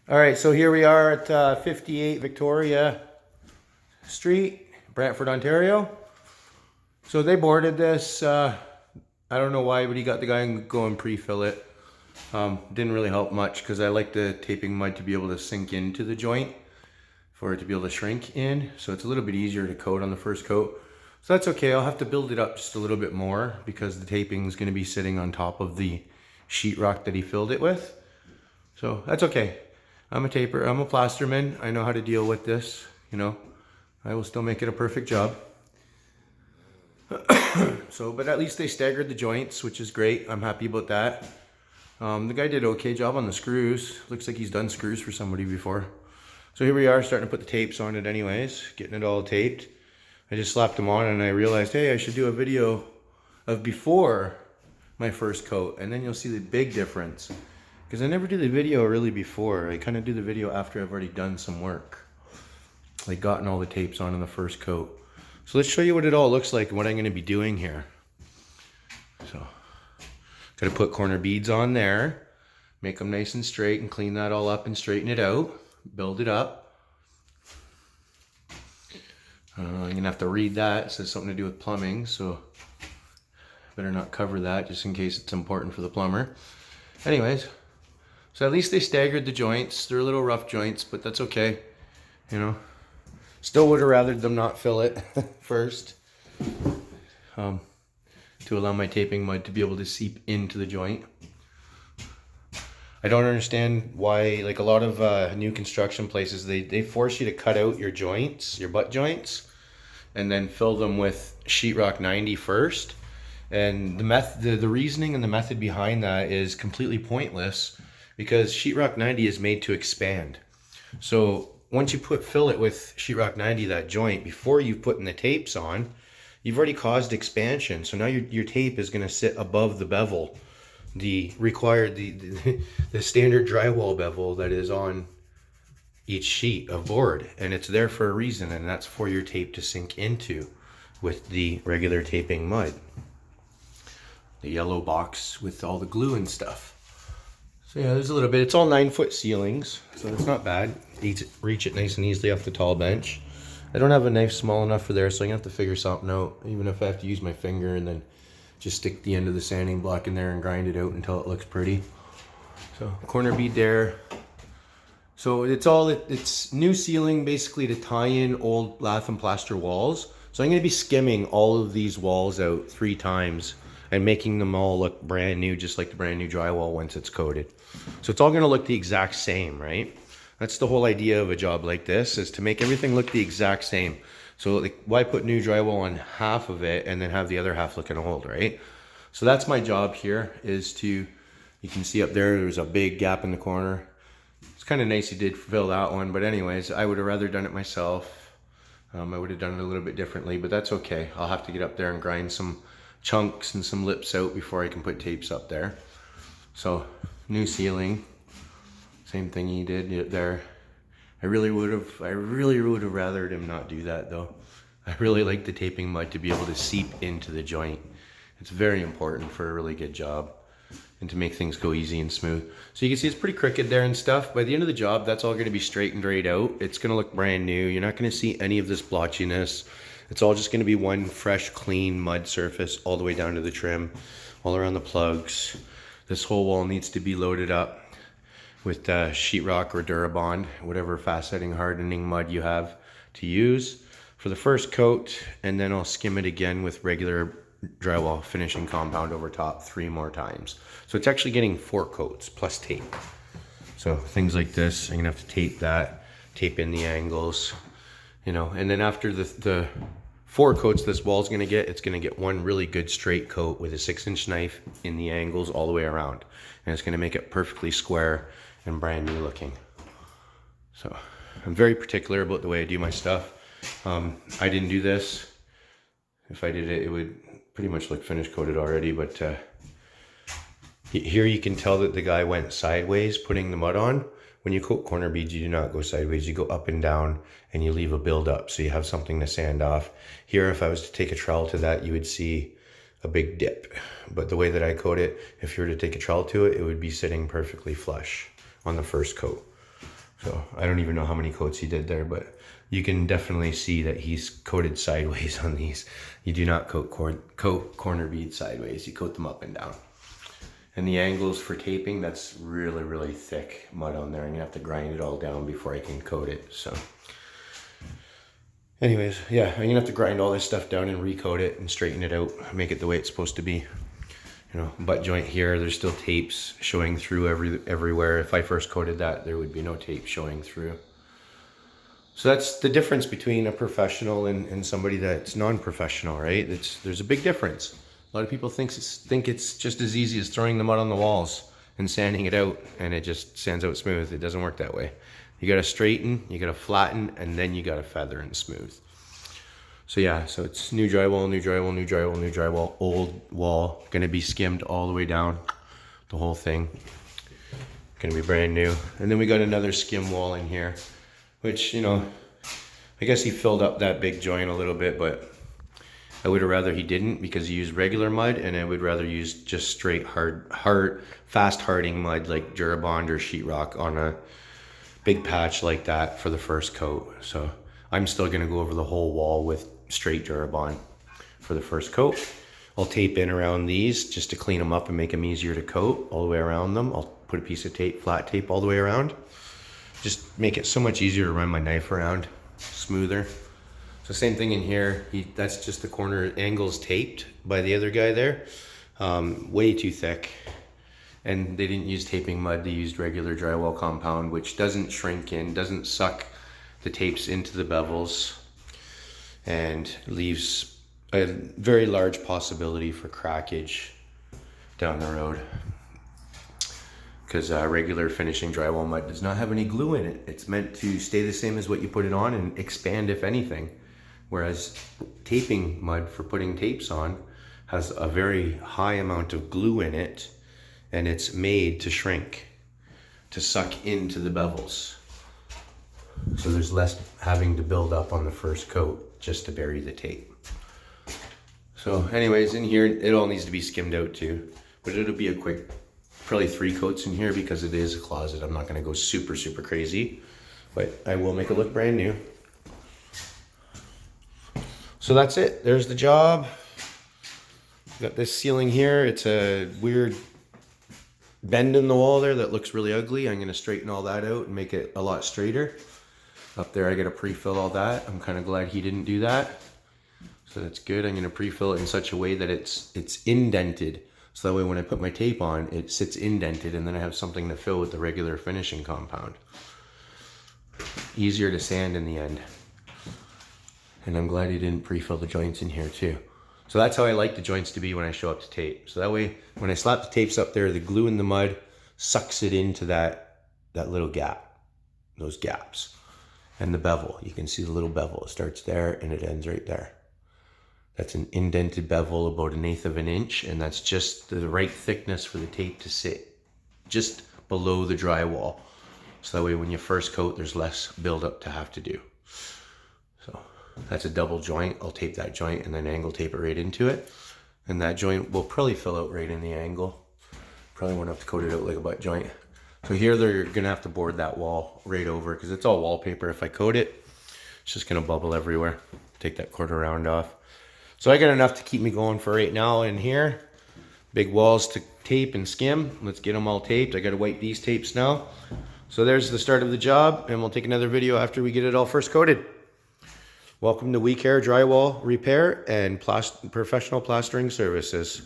All right, so here we are at 58 Victoria Street, Brantford, Ontario. So they boarded this. I don't know why, but he got the guy to go and pre-fill it. Didn't really help much because I like the taping mud to be able to sink into the joint for it to be able to shrink in. So it's a little bit easier to coat on the first coat. So that's okay. I'll have to build it up just a little bit more because the taping is going to be sitting on top of the sheetrock that he filled it with. So that's okay. I'm a taper, I'm a plasterman. I know how to deal with this, you know. I will still make it a perfect job. So, but at least they staggered the joints, which is great. I'm happy about that. The guy did an okay job on the screws. Looks like he's done screws for somebody before. So here we are starting to put the tapes on it anyways, getting it all taped. I just slapped them on and I realized, hey, I should do a video of before my first coat, and then you'll see the big difference. Because I never do the video really before. I kind of do the video after I've already done some work. Like gotten all the tapes on in the first coat. So let's show you what it all looks like and what I'm going to be doing here. So, got to put corner beads on there. Make them nice and straight and clean that all up and straighten it out. Build it up. I'm going to have to read that. It says something to do with plumbing. So, better not cover that just in case it's important for the plumber. Anyways. So at least they staggered the joints. They're a little rough joints, but that's okay. You know, still would have rather them not fill it first to allow my taping mud to be able to seep into the joint. I don't understand why, like a lot of new construction places, they force you to cut out your joints, your butt joints, and then fill them with sheetrock 90 first. And the reasoning and the method behind that is completely pointless. Because sheetrock 90 is made to expand. So once you fill it with sheetrock 90, that joint, before you put in the tapes on, you've already caused expansion. So now your tape is going to sit above the bevel, the standard drywall bevel that is on each sheet of board. And it's there for a reason, and that's for your tape to sink into with the regular taping mud. The yellow box with all the glue and stuff. So yeah, there's a little bit. It's all 9-foot ceilings, so it's not bad. Reach it nice and easily off the tall bench. I don't have a knife small enough for there, so I'm gonna have to figure something out. Even if I have to use my finger and then just stick the end of the sanding block in there and grind it out until it looks pretty. So corner bead there. So it's new ceiling basically to tie in old lath and plaster walls. So I'm gonna be skimming all of these walls out 3 times. And making them all look brand new, just like the brand new drywall once it's coated. So it's all gonna look the exact same, right? That's the whole idea of a job like this, is to make everything look the exact same. So like, why put new drywall on half of it and then have the other half looking old, right? So that's my job here, is to, you can see up there's a big gap in the corner. It's kind of nice he did fill that one, but anyways, I would have rather done it myself. I would have done it a little bit differently, but that's okay. I'll have to get up there and grind some chunks and some lips out before I can put tapes up there. So new ceiling, same thing he did there. I really would have rathered him not do that though. I really like the taping mud to be able to seep into the joint. It's very important for a really good job and to make things go easy and smooth. So you can see it's pretty crooked there and stuff. By the end of the job, that's all going to be straightened right out. It's going to look brand new. You're not going to see any of this blotchiness. It's all just going to be one fresh, clean mud surface all the way down to the trim, all around the plugs. This whole wall needs to be loaded up with sheetrock or Durabond, whatever fast setting hardening mud you have to use for the first coat, and then I'll skim it again with regular drywall finishing compound over top 3 more times. So it's actually getting 4 coats plus tape. So things like this, I'm gonna have to tape that, tape in the angles, you know, and then after the 4 coats this wall's gonna get, it's gonna get one really good straight coat with a 6-inch knife in the angles all the way around. And it's gonna make it perfectly square and brand new looking. So I'm very particular about the way I do my stuff. I didn't do this. If I did it, it would pretty much look finish coated already, but here you can tell that the guy went sideways putting the mud on. When you coat corner beads, you do not go sideways. You go up and down and you leave a build up so you have something to sand off. Here, if I was to take a trowel to that, you would see a big dip. But the way that I coat it, if you were to take a trowel to it, it would be sitting perfectly flush on the first coat. So I don't even know how many coats he did there, but you can definitely see that he's coated sideways on these. You do not coat corner beads sideways. You coat them up and down. And the angles for taping, that's really, really thick mud on there. I'm gonna have to grind it all down before I can coat it. So anyways, yeah, I'm gonna have to grind all this stuff down and recoat it and straighten it out, make it the way it's supposed to be. You know, butt joint here, there's still tapes showing through everywhere. If I first coated that, there would be no tape showing through. So that's the difference between a professional and somebody that's non-professional, right? There's a big difference. A lot of people think it's just as easy as throwing the mud on the walls and sanding it out, and it just sands out smooth. It doesn't work that way. You gotta straighten, you gotta flatten, and then you gotta feather and smooth. So yeah, so it's new drywall, new drywall, new drywall, new drywall, old wall, gonna be skimmed all the way down, the whole thing. Gonna be brand new. And then we got another skim wall in here, which, you know, I guess he filled up that big joint a little bit, but I would have rather he didn't, because he used regular mud, and I would rather use just straight fast harding mud like Durabond or sheetrock on a big patch like that for the first coat. So I'm still gonna go over the whole wall with straight Durabond for the first coat. I'll tape in around these just to clean them up and make them easier to coat all the way around them. I'll put a piece of tape, flat tape all the way around. Just make it so much easier to run my knife around, smoother. So same thing in here. That's just the corner angles taped by the other guy there. Way too thick. And they didn't use taping mud, they used regular drywall compound, which doesn't shrink in, doesn't suck the tapes into the bevels, and leaves a very large possibility for crackage down the road. Because regular finishing drywall mud does not have any glue in it. It's meant to stay the same as what you put it on and expand if anything. Whereas taping mud for putting tapes on has a very high amount of glue in it, and it's made to shrink, to suck into the bevels. So there's less having to build up on the first coat just to bury the tape. So anyways, in here, it all needs to be skimmed out too, but it'll be a quick, probably 3 coats in here because it is a closet. I'm not gonna go super, super crazy, but I will make it look brand new. So that's it, there's the job. Got this ceiling here, it's a weird bend in the wall there that looks really ugly. I'm gonna straighten all that out and make it a lot straighter. Up there I gotta pre-fill all that. I'm kinda glad he didn't do that. So that's good. I'm gonna pre-fill it in such a way that it's indented. So that way when I put my tape on, it sits indented, and then I have something to fill with the regular finishing compound. Easier to sand in the end. And I'm glad he didn't pre-fill the joints in here too. So that's how I like the joints to be when I show up to tape. So that way, when I slap the tapes up there, the glue in the mud sucks it into that little gap, those gaps. And the bevel, you can see the little bevel. It starts there and it ends right there. That's an indented bevel about 1/8 of an inch, and that's just the right thickness for the tape to sit just below the drywall. So that way when you first coat, there's less buildup to have to do. So that's a double joint. I'll tape that joint and then angle tape it right into it. And that joint will probably fill out right in the angle. Probably won't have to coat it out like a butt joint. So here they're gonna have to board that wall right over because it's all wallpaper. If I coat it, it's just gonna bubble everywhere. Take that quarter round off. So I got enough to keep me going for right now in here. Big walls to tape and skim. Let's get them all taped. I gotta wipe these tapes now. So there's the start of the job, and we'll take another video after we get it all first coated. Welcome to We Care Drywall Repair and Professional Plastering Services.